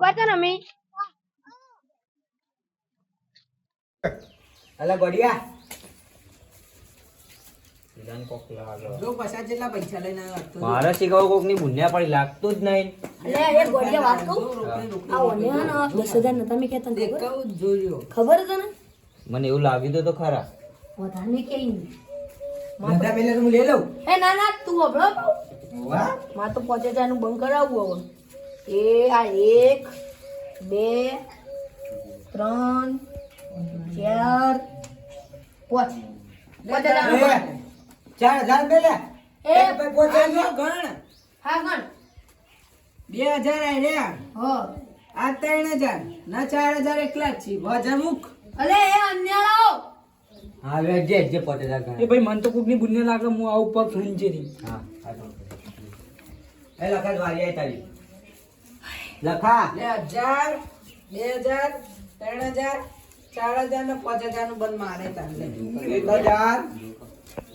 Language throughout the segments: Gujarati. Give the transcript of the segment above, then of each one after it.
ઉકાતા ને અમે અલા ગોડિયા મારા શીખવા કોક ની બુન્યા પડી લાગતું જ નહીં. અલે એ ગોડિયા વાત કહું આ ઓનેના 10,000 નતા મે કેતા દેખાવ જોયો ખબર છે ને મને એવું લાગ્યું તો ખરા વધારે કે ઈ બધા પેલે તો હું લઈ લઉં. એ ના ના તું અભળો વાહ માં તો 5000 નું બંધ કરાવવું હવે એ આ 1 2 3 4 5 4000 પેલે એ ભાઈ પોચા ગણ હા ગણ 2000 આયા હો આ 3000 ના 4000 એકલા જ છે ભજા મુક અલે એ અન્યાળો હા વે જે 5000 ગણ. એ ભાઈ મન તો કોકની બુન્ય લાગે હું આવું પગ ફૂંચે ની હા એ લખા વારી આઈ તારી લખા 1000 2000 3000 4000 ને 5000 નું બંધ મારે તાલે 1000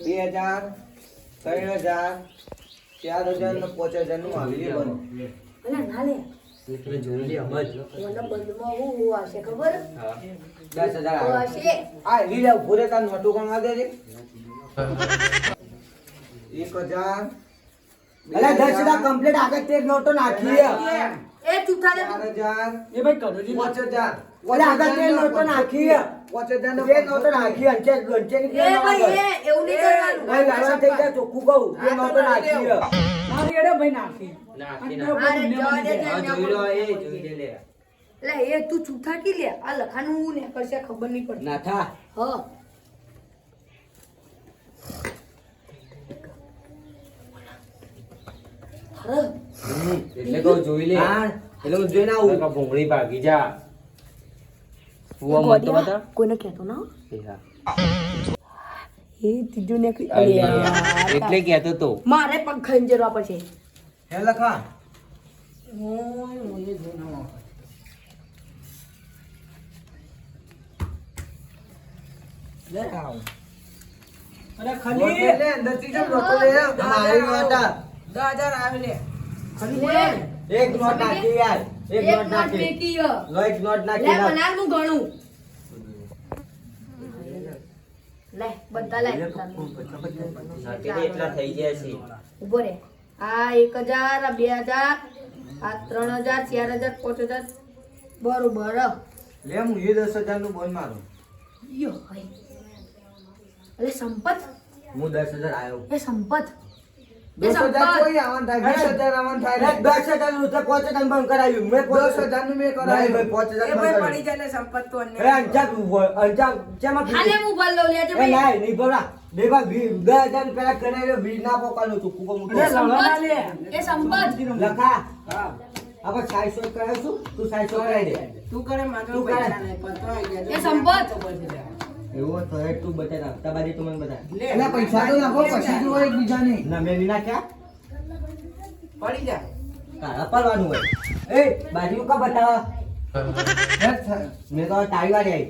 2000 3000 4000 ને 5000 નું આવી બનો. અલે ના લે એટલે જોઈ લે સમજ. ઓના બંધમાં હું આવશે ખબર હા 10000 હું આવે. આવશે આ લીલા પૂરે કાન મોટું કોણ આ દે રે 1000 અલા 10000 કમ્પ્લીટ આગળ તે નોટો નાખી એ ચૂઠા દે 4000 એ ભાઈ કરોજી 5000 ઓલા આગળ તે નોટો નાખી 5000 તે નોટો નાખી અંચે અંચે ની એ ભાઈ એ એવું નહીં કરવાનું ભાઈ લાડવા થઈ ગયા ચોખ્ખું કહું તે નોટો નાખી મારી એડે ભાઈ નાખી અરે જવા દે હા જોઈ લો એ જોઈ લે લે એટલે એ તું ચૂઠા કી લે આ લખાનું હું ને કરશે ખબર નહીં પડતી નાથા હ એટલે કહું જોઈ લે એટલે હું જોઈને આવું ભૂંગળી ભાગી જા ફુવા મત તો બતા કોઈને કહેતો ના એ હા એ તીજો ને એટલે કહેતો તો મારે પગ ખાઈને જવા પડશે હે લખા લે આવ અરે નોટ ખાલી લે અંદરથી જ નોટો લે મારી નોટા 10000 આવે લે એક નોટ નાખી યાર એક નોટ નાખી મેકી લો એક નોટ લે નાખી બનાર હું ગણું લે બધા લે એટલા થઈ ગયા છે ઉભો રે આ 1000 આ 2000 આ 3000 4000 5000 બરોબર લે હું એ 10000 નું બોલ મારું યો ભાઈ અરે સંપત હું 10000 આયો એ સંપત 10000 કોઈ આવન થાય 20000 આવન થાય 10000 નું તો 5000 બંધ કરાવ્યું મેં 10000 નું મેં કરાવ્યું ભાઈ 5000 એ બંધ ભાઈ પડી કરાવ્યું જાય ને સંપત તો એ અંજા ચેમાં ખાલે હું ભર લઉં લેજે એ ભાઈ લાય નહીં બોલા દેવા 10000 પેલા કરાવ્યો વીજ ના પોકાનું તું કુકો મુકો એ સંપત એ સંપત લખા આપણે 600 કરાવ છું તું 600 કરાવી દે તું કરે મારો તું કરે. પૈસા નહીં પણ તો આઈ ગયા એ સંપત એવો તો હે તું બતા તમારી તું મને બતા લે એલા પૈસા તો નાખો પછી જો એકબીજા ને ના મેં વિના ક્યાં પડી જા કાળા પરવાનું હોય એ બાજુ કા બતાવા મેં તો ટાઈ વાળી આવી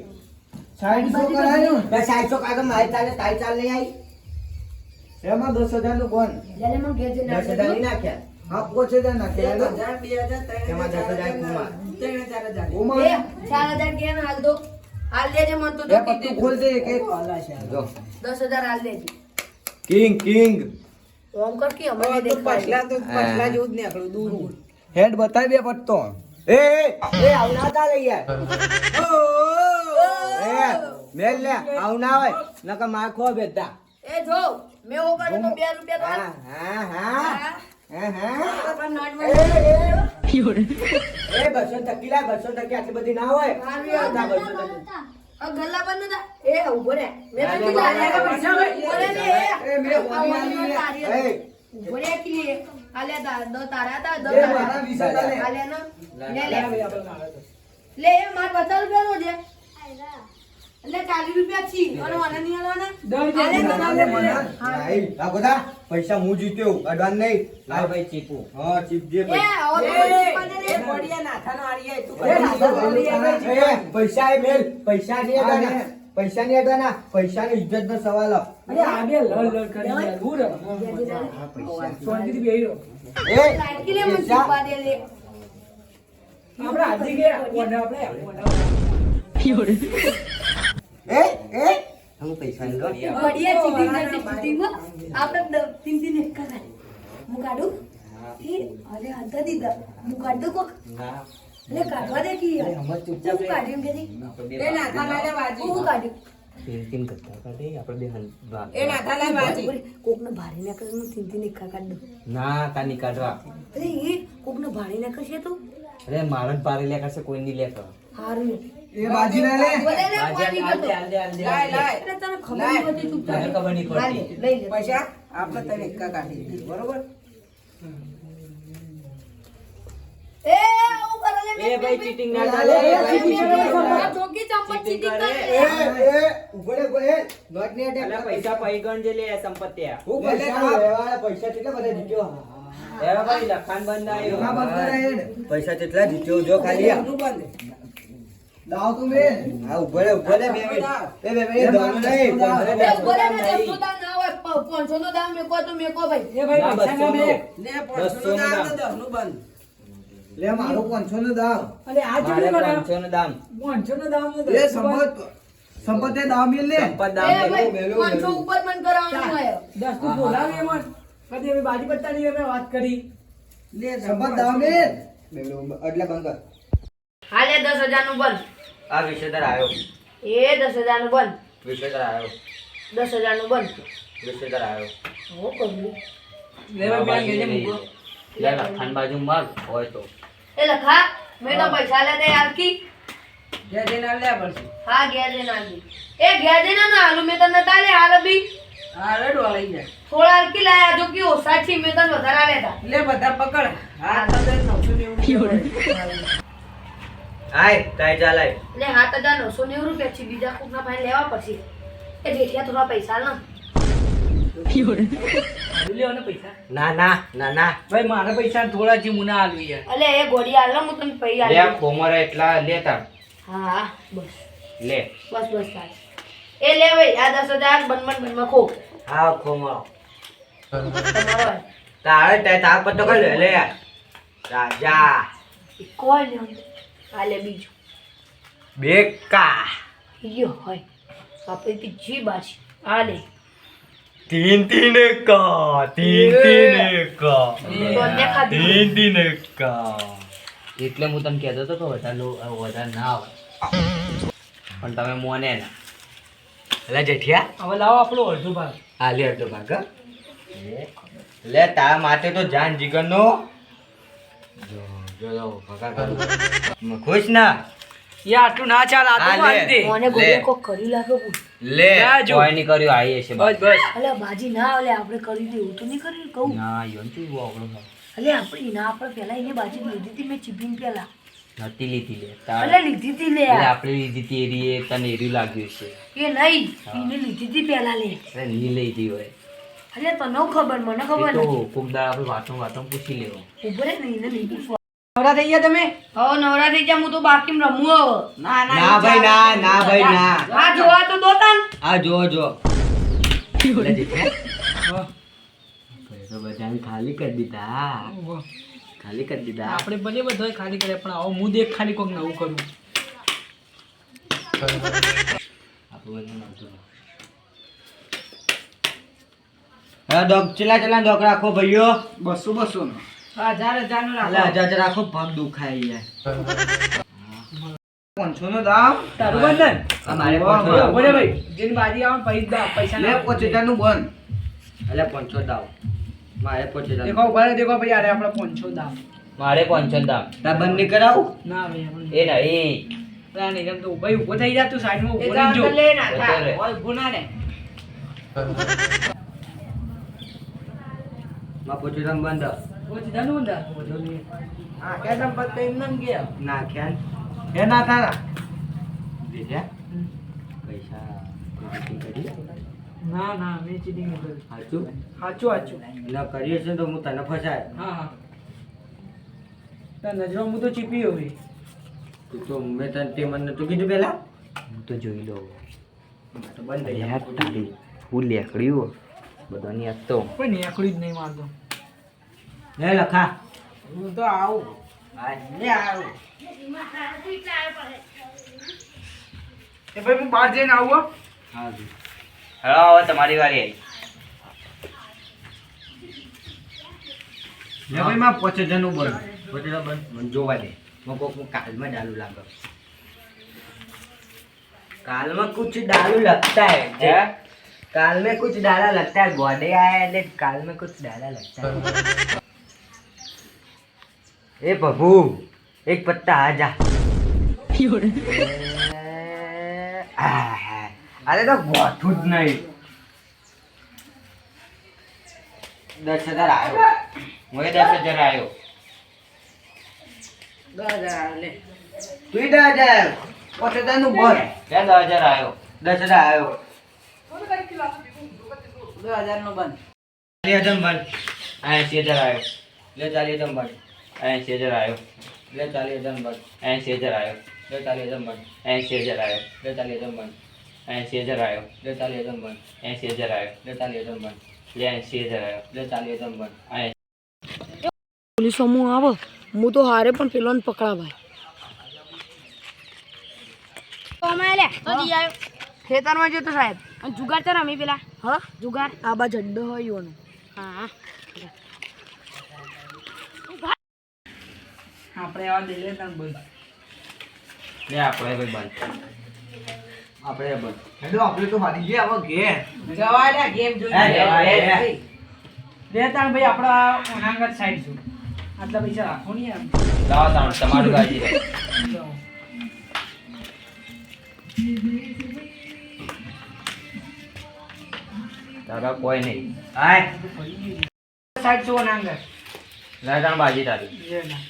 600 કરાયું તો 600 કાગળ મારી ચાલે તારી ચાલ નહીં આવી એમાં 10000 નું કોણ લે મને ઘેર જઈને 10000 ની નાખ્યા હા 5000 નાખ્યા 1000 2000 એમાં 10,000 કુમાર. 3000 લે 4000 કેમ હાલ દો હાલ લેજે મન તો એ જો પત્તું ખોલ દે કે જો 10000 હાલ લેજે કિંગ ઓમ કર કે અમે તો દેખાય પછલા જેવું જ નીકળ્યું દૂર હેડ બતાવી બે પત્તો એ આવના તા લઈ યાર એ મેલ લે આવના હોય નકા માર ખો બેટા એ જો મે ઓ કરે તો 2 રૂપિયા તો હા હા પણ નોટ એ 200 ટકી લા 200 ટકી આટલી બધી ના હોય આટલા 200 ટકી આ ગલ્લા બંધ થા એ ઉભો રે મે ના, તો ના, લાયા ના, પૈસા ના, ઉભો રે લે એ મેં હોની આલી લે. એ ઉભો રે કે લે આલે દો તારા તા દો એ મારા 20 હતા લે. આલે ના લે લે એ માર 50 રૂપિયા નો દે એટલે 40 રૂપિયા છી અને મને નહીં આલવાના પૈસા હું જીત્યો અડવાન નહીં લાવ ભાઈ ચીપુ હા ચીપ જે એ આવો તો એ પડિયા નાથાનો આડીએ તું પૈસા એ મેલ પૈસા નહીં અડવાના પૈસા નહીં અડવાના પૈસા ની ઇજ્જત નો સવાલ અરે આ બે લડ કરી જાય દૂર શાંતિથી બેહી રહો એ લાઈટ કે લે મને ચીપવા દે લે આપણે હાર્દિક એ ઓર્ડર આપણે એ હું પૈસા લો बढ़िया चीटिंग करते चीटिंग में આપણે तीन तीन एक का હું કાઢું એ અરે આધા દીધા હું કાઢ દઉં કોક ના લે કાઢવા દે કે યાર હમણાં ચૂપચાપ હું કાઢ્યું કે એ નાથા લાલે બાજી હું કાઢ્યું તીન કરતા કાઢે આપણે બે એ નાથા લાલે બાજી કોકને ભારે ના કરે હું तीन तीन एक का કાઢ દઉં ના કાની કાઢવા અરે એ કોકને ભારે ના કરશે તો અરે મારન પારે લે કરશે કોઈ નહીં લે કર હારું એ બાજી ના લે બાજી લાય લાય તને ખબર નહીં હોતી ચૂપચાપ મને ખબર નહીં પડતી લઈ લે પૈસા આપણે તને એકા કાઢી દીધી બરોબર એ આવું કરો લે એ ભાઈ ચીટિંગ ના ચાલે જોગી ચંપત ચીટિંગ કરે ઉગડે ગોએ નોટ ને અલા પૈસા પૈ ગણ જે લે સંપત્તિ હું પૈસા લેવાળા પૈસા કેટલા બધા જીત્યો એ ભાઈ લખાણ બંધ આવ્યો પૈસા કેટલા જીત્યો જો ખાલી ઘરનું બંધ દાવ તું બે હા ઉભરે ઉભરે બે મિનિટ એ બે મિનિટ દાવ નહીં એ બોલે ને 100 દામ ના હોય 500 નો દામ મેકો તો મેકો ભાઈ એ ભાઈ ના, પૈસા ના 200 લે નું. 500 નું 200 દામ નું ને 10 નું બંધ લે મારું 500 નું દાવ અરે આ મારે કેટલું 500 નું દામ 500 નું દામ ને એ સંપતે દાવ મિલ લે સંપત એ દામ ભાઈ મેલું, 500 ઉપર મન કરાવવાનું હોય 10 નું બોલાવે એમાં કદી હવે બાજી પત્તાની અમે વાત કરી લે સંપત દાવ મિલ એટલે બંધ કર હાલે 10000 નું બંધ આ વિષેદર આવ્યો એ 10000 નું બંધ વિષેદર આવ્યો 10000 નું બંધ વિષેદર આવ્યો હું કરું લે ભાઈ બેન ગેજે મૂકો લે લખાણ બાજુ માર હોય તો એ લખા મેં તો પૈસા લે દે યાર કી જે જઈને લે પડશે હા ઘેર જઈને આલી એ ઘેર જઈને ના હાલું મેં તને તાલે હાલ બી હા રેડ વાળી જાય થોડા હલકી લાયા જો કે ઓછા છે મેં તને વધારે આલ્યા તા લે બધા પકડ હા તો 990 આય તાઈ ચાલાય એટલે 7990 રૂપિયા છે બીજા કોકના પાસે લેવા પછી એ જેઠિયા થોડા પૈસા ના લેવાના પૈસા ના ના ના ના ભાઈ મારા પૈસા થોડા છે મુના આલવી યાર અલે એ ગોળી આલ હું તને પૈ લે આલ કોમરા એટલા લેતા હા બસ લે બસ થાય એ લે ભાઈ આ 10000 બનમાં ખો હા કોમરો તમારો હોય. તારે તાર પર તો કર લે રાજા એ કોઈ નહીં આલે બીજું બેકા યો હોય આપણે તી જી બાજી આલે तीन तीन का તો દેખા દી तीन का એટલે હું તને કહેતો હતો કે વધારે ના આવે પણ તમે મોને ના એટલે જેઠિયા હવે લાવો આપણો અડધો ભાગ આ લે અડધો ભાગ હં? લે તારા માટે તો જાન જીગરનો જો ભગા કરું ખુશ ના યાર આટલું ના ચાલ આ હા, તો મારી લે. દે મને ગોળી કોક કરી લાગે બું લે જાજો. કોઈ નહીં કર્યું આવીએ છે બસ બસ અલે બાજી ના અલે આપણે કરી દે એવું તો નહીં કર્યું કહું ના યોન તું આપણો અલે આપણે ના આપણે પહેલા એને બાજી લીધી હતી મેં ચીપીને પહેલા નથી લીધી લે અલે તારે લીધી હતી લે એટલે આપણે લીધી હતી એરી એ તને એરી લાગ્યું છે એ નહીં એને લીધી હતી પહેલા લે અરે નહીં લીધી હોય અલે તને ખબર મને ખબર એ તો નથી કોક દાડા આપણે વાતો પૂછી લેવો ઉભરે ને એને લીધી નવરા થઈ ગયા તમે હવે નવરા થઈ ગયા હું તો બાકી રમું હવે ના ભાઈ ના ના ભાઈ ના આ જોવા તો દોતાન આ જો લે જીતે પૈસા બધાને ખાલી કરી દીધા ખાલી કરી દીધા આપણે ભલે બધો ખાલી કરે પણ આવો હું દેખ ખાલી કોક નવું કરું આપણું બધું નહોતું. હા ચલા ડોક રાખો ભાઈઓ 200 નો 1000 નું એટલે રાખો હજાર રાખો પગ દુખાય યાર 500 નો દાવ તારું બંધન અમારે બોલે ભાઈ જેની બાજી આવે પૈસા લે ના 5000 નું બંધ એટલે પંચો દાવ મારે પંચો દાવ દેખો ઉભા રહો, દેખો ભાઈ અરે આપણે 500 દામ મારે પંચો દાવ તાર બંધ નહીં કરાવું ના ભાઈ આપણે એ નહીં ના નહીં એમ તો ભાઈ ઊભો થઈ જા તું સાઈડમાં એ ઊભો રહી જો લે ના જતો રહે. ઓય ઊભો ના ને માં પંચો દામ બંધ ઓય ધનુ અંદર ઓજો ને હા કે સંપત એમ નમ ગયા ના ખ્યાલ એ ના તારા દીધા પૈસા કોઈ કરી ના ના મેં ચીટિંગ નહીં કરી સાચું સાચું ન કરીએ છે તો હું તને ફસાય હા હા તાર નજરો હું તો ચીપી હોય તું તો મેં તને તે મને નતું કીધું પેલા હું તો જોઈ લઉં તો બંધ થઈ જાય તારી ફૂલ લેકડ્યું બધાની આજ તો પણ નેકડી જ નહીં મારતો લે લખા હું તો આવું લે આવું એ ભાઈ હું બહાર જઈને આવું હો. હા જી હેલો હવે તમારી વારી આવી લે ભાઈ માં 5000 નું બંધ 5000 બંધ મને જોવા દે मैं को काल में डालू लगा काल में कुछ डालू लगता है क्या? काल में कुछ डाला लगता है गोडे आया है काल में कुछ डाला लगता है ए प्रभु एक पत्ता आ जा अरे तो बहुत नहीं 10,000 आयो मुझे 10,000 आयो 10,000 લે. તું 10,000 50,000 નું ભર क्या 10,000 आयो 10,000 आयो 10,000 નું બંધ. 40,000 બંધ 80,000 आयो ले 40,000 બંધ 80,000 आयो ले 40,000 બંધ 80,000 आयो ले 40,000 બંધ 80,000 आयो ले 40,000 બંધ 80,000 आयो ले 40,000 બંધ 80,000 आयो ले 40,000 બંધ ले 80,000 आयो ले 40,000 બંધ પોલીસ સમૂહ આવે હું તો હારે પણ પેલો પકડા ભાઈ તો અમે લે કદી આવ્યો ખેતરમાં જતો સાહેબ અને જુગાર છે ને અમે પેલા હા જુગાર આ બા જડ્ડો હોય યોનો હા આપણે આવા દે લે તને બંધ. ले આપણે ભાઈ બંધ આપણે બંધ હેડો આપણે તો હારી ગયા હવે ઘેર જવા દે ગેમ એ, જોઈ જવા દે. લે તાણ ભાઈ આપણા ઓનાંગત સાઈડ છું આટલા પૈસા રાખો નહીં એમ. લાવો તાણ તમારું ગાજી રે તારા કોઈ નહીં હાય સાઈડ છું ઓનાંગત લે તાણ બાજી તારી લે ના.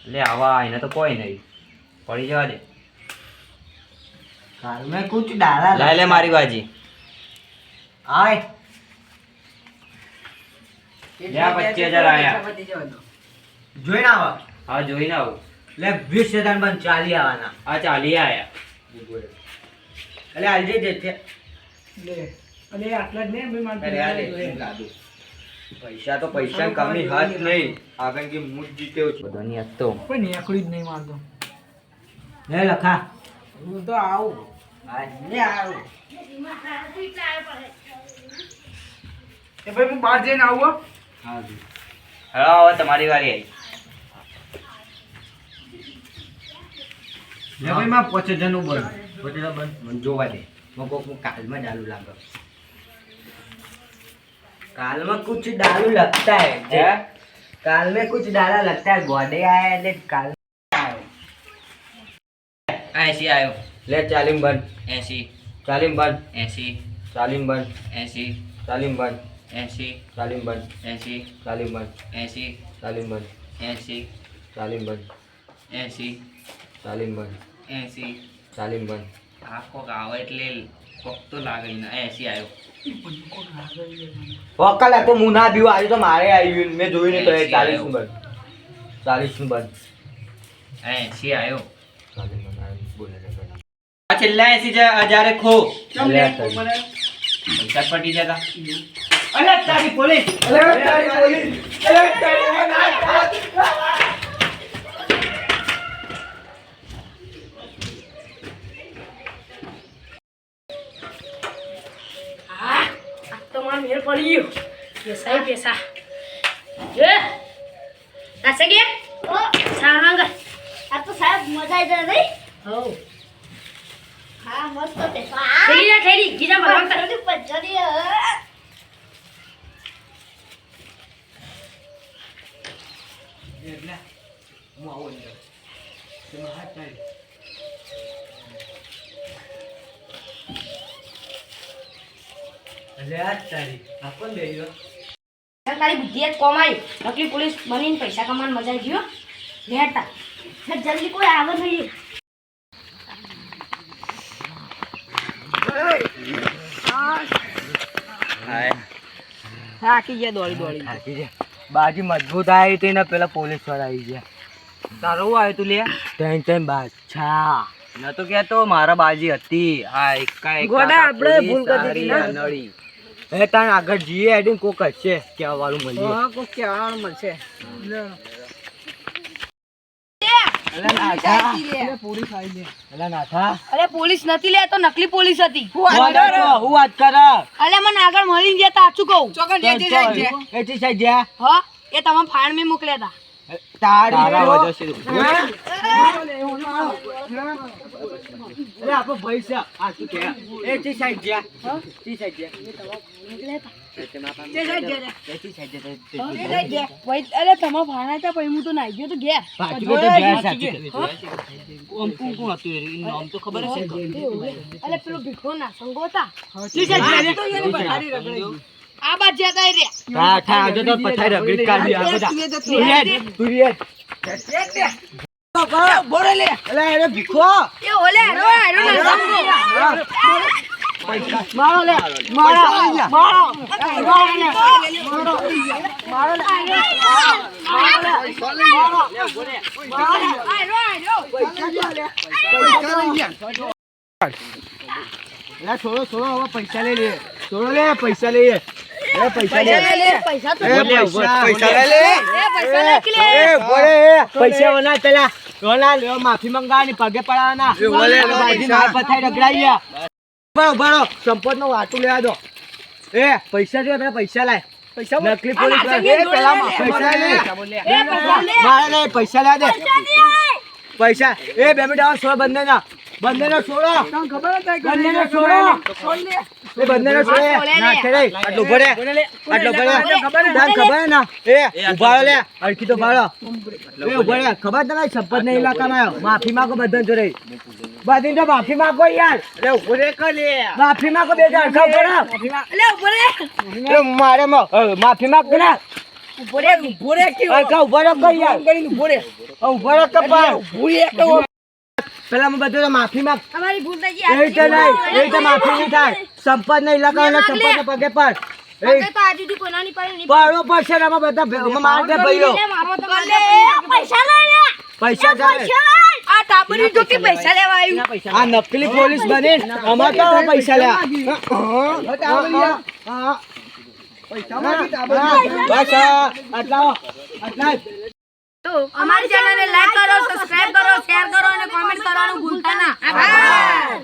લે આવા એને તો કોઈ નહીં પડી જવા દે काल में कुछ डाला લે લે મારી બાજી हाय લે આ 25,000 આયા જોઈને આવા હા જોઈને આવું લે 20,000 બંધ 40 આવવાના આ 40 આયા એટલે આલજે જે છે લે અને આટલા જ ને ભાઈ મારે અરે આ લે લાદુ પૈસા તો પૈસા કમી હાથ નહીં આગળ કે મુજ જીત્યો છું બધાની આજ તો કોઈ નેકડી જ નહીં મારતો. લે લખા હું તો આવું હાય લે આવું એ ભાઈ હું બહાર જઈને આવું હો. હા જી હેલો હવે તમારી વારી આવી લે ભાઈ માં 5000 નું બંધ 50,000 બંધ મને જોવા દે मैं को काल में डालू लगा काल में कुछ डालू लगता है क्या? काल में कुछ डाला लगता है गोडे आया है काल में आयो 80 आयो ले 40 બંધ 80 40 બંધ 80 40 બંધ 80 40 બંધ 80 40 બંધ 80 40 બંધ 80 40 બંધ 80 40 બંધ 80 40 બંધ 80 40 બંધ આ કોક આવે એટલે કોક તો લાગે ને 80 આવ્યો વકલ તો મુના બીવ આવ્યું તો મારે આવ્યું મેં જોયું ને તો 80 40 નું બંધ 40 નું બંધ 80 આવ્યો 40 બંધ આવ્યું બોલે છે આ છેલ્લા 80,000 ખો કેમ લે મને પૈસા પટી જતા અલે તારી પોલીસ તો માર મેળ પડી ગયો પૈસા પૈસા એ તાસે કે ઓ સાંગ આ તો સાહેબ મજા આવી જાય નહીં હો હા મસ્ત પૈસા ખેડી ના ખેડી ગીરા ભરવા કરો તો પજરી એટલે હું આવું અંદર તેમાં હાથ નાખી એટલે આ તારી આ કોણ લઈ ગયો તારી બુદ્ધિ જ કોમાઈ નકલી પોલીસ બનીને પૈસા કમાન મજા આવી ગયો લેતા જલ્દી કોઈ આવે નહીં થાકી ગયા દોડી દોડી થાકી ગયા બાજી મજબૂત આવી હતી ને પેલા પોલીસ વાળા આવી ગયા તારો હું આવ્યો તું લે ત્રણ ત્રણ બાદશાહ ન તો કહેતો મારા બાજી હતી આ એકા ગોડા આપણે ભૂલ કરી દીધી ને. નળી એ તાણ આગળ જઈએ હેડીને કોક હશે કહેવા વાળું મળીએ હા કોક કહેવાનું મળશે અલા નાથા અલા નાથા અરે પોલીસ નથી લે, આ તો નકલી પોલીસ હતી. હું વાત કરે અલે મને આગળ મળી ગયા તા, સાચું કહું. ચોકન જે જે જે એથી સાઈડ જા હા, એ તમે ફાયર મેં મોકલ્યા હતા. તારા વજહ છે અરે આપો પૈસા આ શું કે એથી સાઈડ જા તી સાઈડ જા ભાઈ, અરે તમે ફાયર હતા પછી હું તો નાઈ ગયો તો ઘેર. પાછી તો ઘેર સાચી કોમ કોમ કોમ હતું એ નામ તો ખબર છે અલે પેલો ભીખો ના સંગો હતા. આ બાદ જતા રે હા થા આજે તો પથાઈ રગડી કાઢી આ બધા તું રે બોરે લે અલે અરે ભીખો એ ઓલે હેરો ના સંગો. મારો લે મારો છોડો છોડો હવે પૈસા લઈ લે છોડો લે પૈસા લઈએ પૈસા લે પૈસા તો પૈસા લે પૈસા વના પેલા વના માફી મંગાવાની પગે પડાવવાના બાજી માર પથાઈ રગડાઈ બરો સંપત નો વાટું લેવા દો એ પૈસા જો પેલા પૈસા લાય પૈસા નકલી પોલીસ પેલા પૈસા લે મારા લે પૈસા લે દે પૈસા એ બે મિનિટ આવો છોડો બંને ના છોડો ખબર હતા બંને ના છોડો એ બંને ના છોડે ના છેડે આટલો ભરે ખબર ના એ ઉભારો લે અડકી તો ભાડો એ ઉભારે ખબર તને સંપત ને ઇલાકામાં આવ્યો માફી માંગો બધા જોડે બધી તો માફી માંગો યાર અરે ઉભરે કર લે માફી માંગો બે હજાર ખબર અલે ઉભરે એ મારે માફી માંગ કરે ભોરે કે કા ઉભારો કર યાર કરીને ભોરે ઉભારો કપાર ભૂરી એક પેલા મેં બધું માફી માંગ અમારી ભૂલ થઈ ગઈ. એ તો નહીં એ તો માફી નહીં થાય સંપત ને ઇલાકામાં સંપત પગે પર પગે તો આજુ સુધી કોનાની પાસે નહીં. પાડો પડશે ને આમાં બધા માર દે ભાઈઓ લે, મારવો તો મારવો. પૈસા લઈ લે. પૈસા ચાલે આ ટાબરી જો કે પૈસા લેવા આવ્યું. આ નકલી પોલીસ બને અમાર તો પૈસા લે બસ આટલા તો અમારી ચેનલને લાઈક કરો, સબસ્ક્રાઇબ કરો, શેર કરો અને કોમેન્ટ કરવાનું ભૂલતા ના. આભાર.